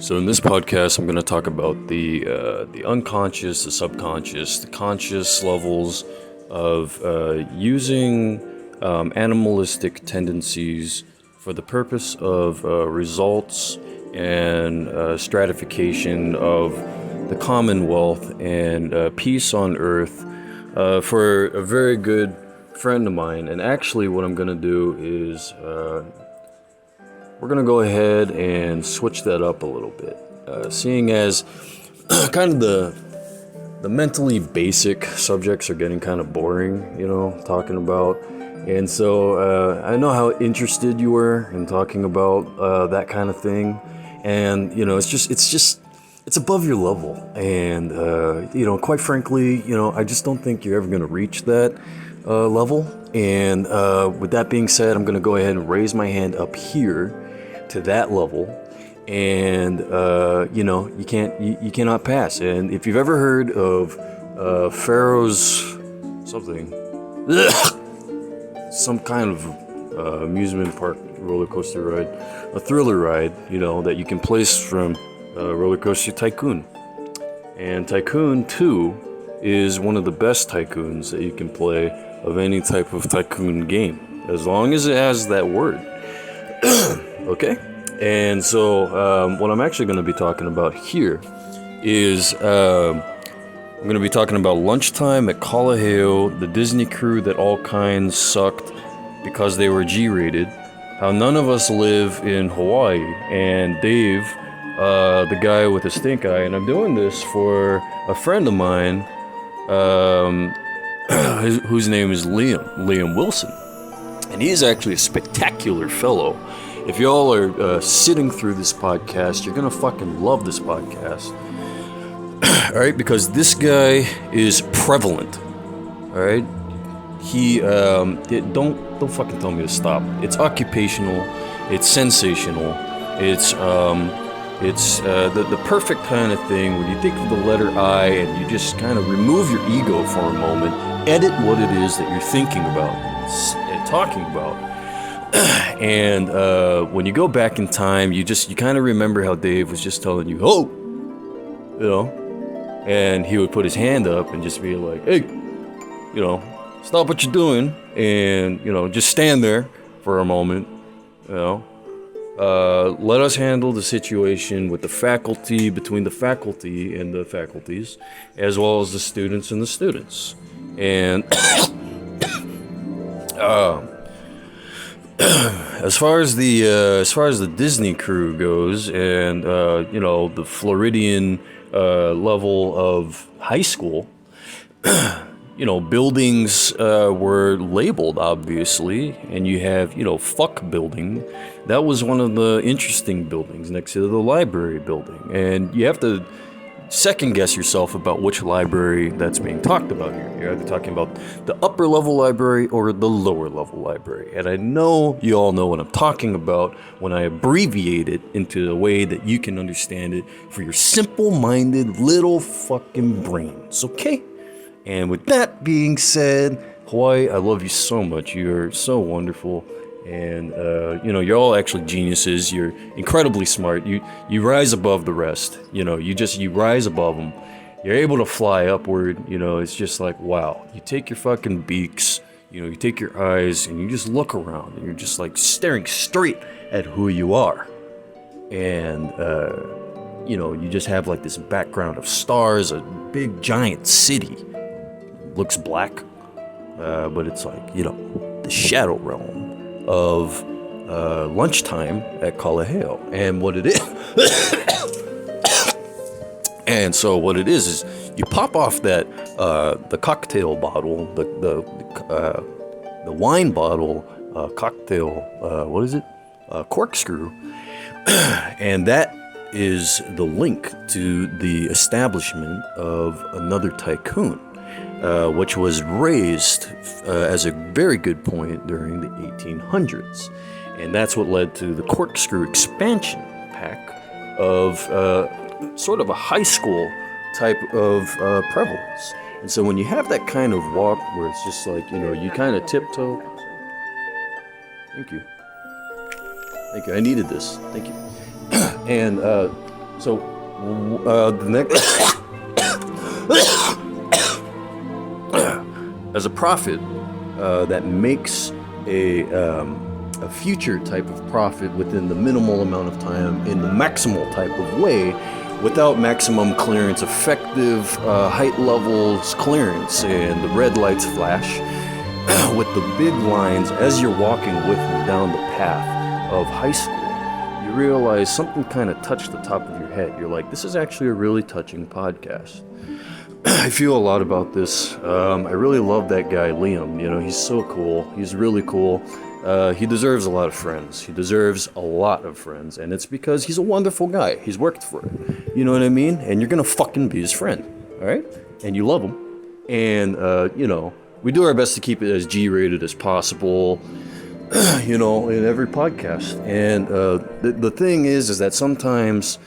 So in this podcast, I'm going to talk about the unconscious, the subconscious, the conscious levels of using animalistic tendencies for the purpose of results and stratification of the Commonwealth and peace on Earth for a very good friend of mine. And actually, what I'm going to do is we're going to go ahead and switch that up a little bit. Seeing as kind of the mentally basic subjects are getting kind of boring, talking about. And so I know how interested you were in talking about that kind of thing. And, it's above your level. And, quite frankly, I just don't think you're ever going to reach that level. And with that being said, I'm going to go ahead and raise my hand up here to that level, and you cannot pass. And if you've ever heard of Pharaoh's something, some kind of amusement park roller coaster ride, a thriller ride, that you can place from Roller Coaster Tycoon. And Tycoon 2 is one of the best tycoons that you can play of any type of tycoon game, as long as it has that word. Okay, and so what I'm actually going to be talking about here is I'm going to be talking about lunchtime at Kalaheo, the Disney crew that all kinds sucked because they were G-rated, how none of us live in Hawaii, and Dave, the guy with the stink eye, and I'm doing this for a friend of mine whose name is Liam Wilson, and he's actually a spectacular fellow. If y'all are sitting through this podcast, you're gonna fucking love this podcast. Alright, because this guy is prevalent. Alright? He don't fucking tell me to stop. It's occupational, it's sensational, it's the perfect kind of thing when you think of the letter I and you just kind of remove your ego for a moment, edit what it is that you're thinking about and talking about. And when you go back in time, you kind of remember how Dave was just telling you, "Oh," and he would put his hand up and just be like, "Hey, stop what you're doing, and just stand there for a moment, let us handle the situation with the faculty, between the faculty and the faculties, as well as the students and the students." And as far as the Disney crew goes, and the Floridian level of high school, buildings were labeled, obviously, and you have fuck building. That was one of the interesting buildings next to the library building, and you have to second guess yourself about which library that's being talked about here. You're either talking about the upper level library or the lower level library. And I know you all know what I'm talking about when I abbreviate it into a way that you can understand it for your simple-minded little fucking brains, okay? And with that being said, Hawaii, I love you so much. You're so wonderful. And, you're all actually geniuses. You're incredibly smart. You rise above the rest. You rise above them. You're able to fly upward. It's just like, wow. You take your fucking beaks, you take your eyes, and you just look around, and you're just like staring straight at who you are. And, you just have like this background of stars, a big giant city. Looks black, but it's like, the shadow realm of lunchtime at Kalaheo. And what it is and so what it is you pop off that the cocktail bottle, the wine bottle, cocktail, what is it, corkscrew, and that is the link to the establishment of another tycoon, which was raised as a very good point during the 1800s. And that's what led to the corkscrew expansion pack of sort of a high school type of prevalence. And so when you have that kind of walk where it's just like, you kind of tiptoe. Thank you. I needed this. Thank you. And So, the next, as a prophet that makes a future type of profit within the minimal amount of time in the maximal type of way, without maximum clearance, effective height levels clearance, and the red lights flash, with the big lines as you're walking with me down the path of high school, you realize something kind of touched the top of your head. You're like, this is actually a really touching podcast. I feel a lot about this. I really love that guy, Liam. You know, he's so cool. He's really cool. He deserves a lot of friends. He deserves a lot of friends. And it's because he's a wonderful guy. He's worked for it. You know what I mean? And you're going to fucking be his friend. All right? And you love him. And, you know, we do our best to keep it as G-rated as possible, you know, in every podcast. And the thing is that sometimes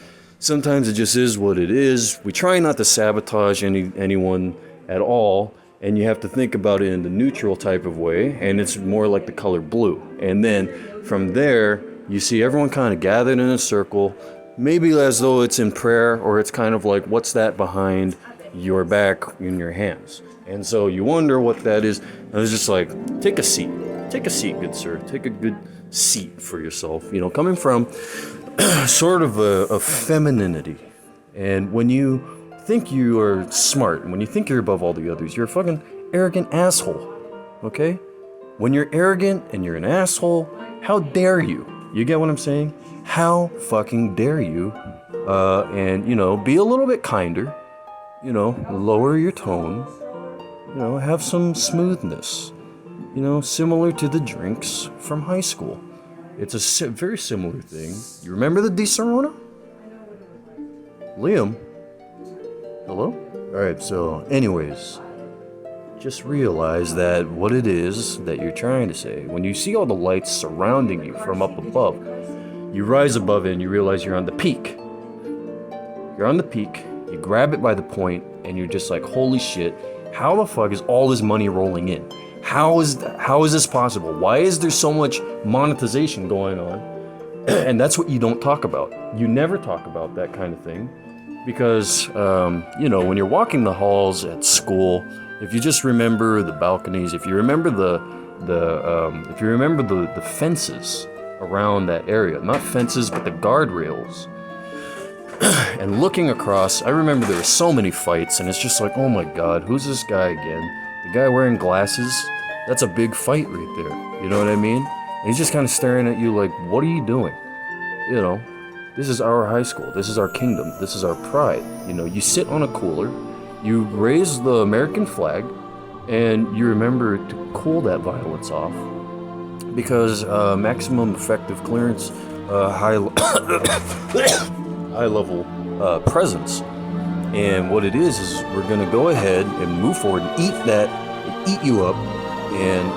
it just is what it is. We try not to sabotage anyone at all, and you have to think about it in the neutral type of way, and it's more like the color blue. And then from there, you see everyone kind of gathered in a circle, maybe as though it's in prayer, or it's kind of like, what's that behind your back in your hands? And so you wonder what that is. And it's just like, take a seat. Take a seat, good sir. Take a good seat for yourself. You know, coming from sort of a femininity. And when you think you are smart, and when you think you're above all the others, you're a fucking arrogant asshole. Okay? When you're arrogant and you're an asshole, how dare you? You get what I'm saying? How fucking dare you? And, you know, be a little bit kinder. You know, lower your tone. You know, have some smoothness. You know, similar to the drinks from high school. It's a very similar thing. You remember the Di Serrano? Liam? Hello? Alright, so anyways, just realize that what it is that you're trying to say, when you see all the lights surrounding you from up above, you rise above it and you realize you're on the peak. You're on the peak, you grab it by the point, and you're just like, holy shit, how the fuck is all this money rolling in? How is this possible? Why is there so much monetization going on? And that's what you don't talk about. You never talk about that kind of thing because, you know, when you're walking the halls at school, if you just remember the balconies, if you remember the fences around that area, not fences, but the guardrails, and looking across, I remember there were so many fights, and it's just like, oh my god, who's this guy again? The guy wearing glasses? That's a big fight right there. You know what I mean? And he's just kind of staring at you like, what are you doing? You know, this is our high school. This is our kingdom. This is our pride. You know, you sit on a cooler, you raise the American flag, and you remember to cool that violence off because maximum effective clearance, high level presence. And what it is we're going to go ahead and move forward and eat you up, and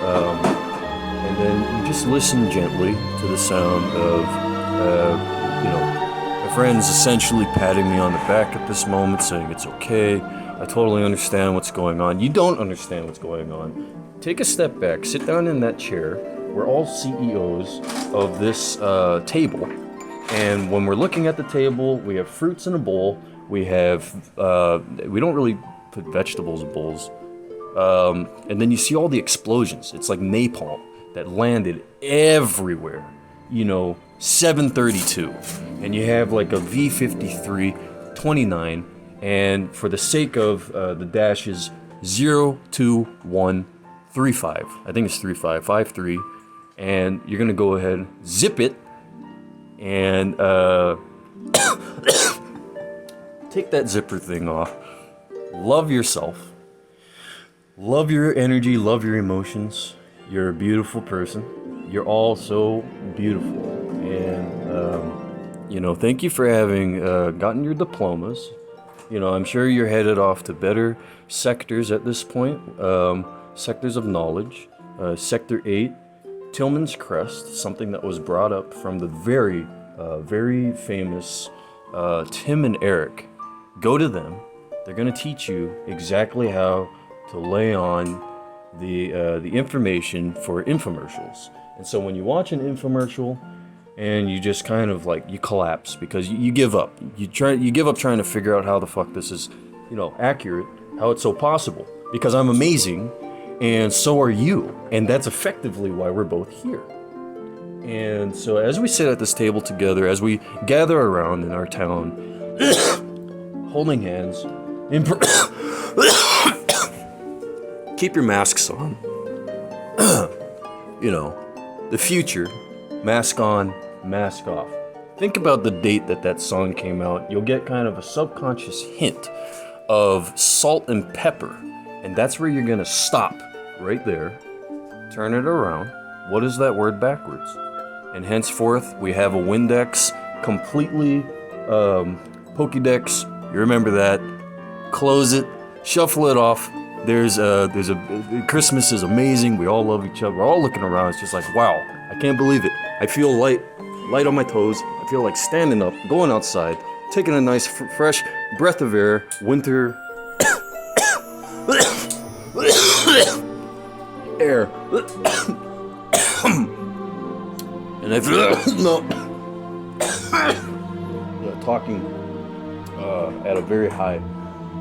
then you just listen gently to the sound of, you know, my friend's essentially patting me on the back at this moment, saying it's okay. I totally understand what's going on. You don't understand what's going on. Take a step back, sit down in that chair. We're all CEOs of this table. And when we're looking at the table, we have fruits in a bowl. We have, we don't really put vegetables in bowls. And then you see all the explosions. It's like napalm that landed everywhere. You know, 732. And you have like a V53 29. And for the sake of the dashes, 02135. I think it's 3553. And you're going to go ahead, zip it, and take that zipper thing off. Love yourself. Love your energy, love your emotions. You're a beautiful person. You're all so beautiful. And, you know, thank you for having gotten your diplomas. You know, I'm sure you're headed off to better sectors at this point. Sectors of knowledge. Sector 8, Tillman's Crest, something that was brought up from the very famous Tim and Eric. Go to them. They're going to teach you exactly how to lay on the information for infomercials. And so when you watch an infomercial, and you just kind of like, you collapse because you give up. You give up trying to figure out how the fuck this is, accurate, how it's so possible. Because I'm amazing, and so are you. And that's effectively why we're both here. And so as we sit at this table together, as we gather around in our town, holding hands, keep your masks on. The future, mask on, mask off. Think about the date that song came out. You'll get kind of a subconscious hint of salt and pepper. And that's where you're gonna stop, right there. Turn it around. What is that word backwards? And henceforth, we have a Windex, completely Pokédex. You remember that. Close it, shuffle it off. There's a Christmas is amazing. We all love each other. We're all looking around. It's just like, wow, I can't believe it. I feel light on my toes. I feel like standing up, going outside, taking a nice fresh breath of air, winter air. And I feel talking at a very high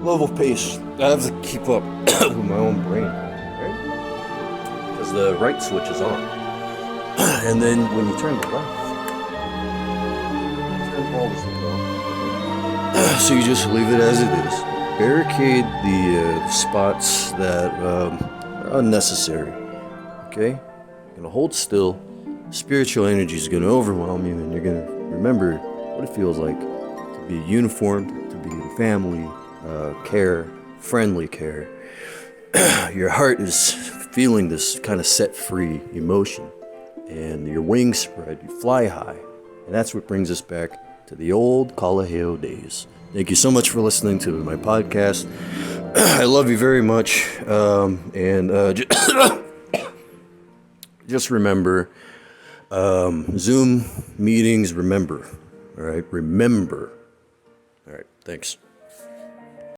level pace. I have to keep up with my own brain, right? Because the right switch is on. And then when you turn the left, turn all this stuff off. So you just leave it as it is. Barricade the spots that are unnecessary. Okay? You're gonna hold still. Spiritual energy is gonna overwhelm you, and you're gonna remember what it feels like to be uniformed, to be in family, care, friendly care. Your heart is feeling this kind of set free emotion, and your wings spread, you fly high. And that's what brings us back to the old Kalaheo days. Thank you so much for listening to my podcast. I love you very much. Just remember, Zoom meetings, remember. All right, remember. All right, thanks.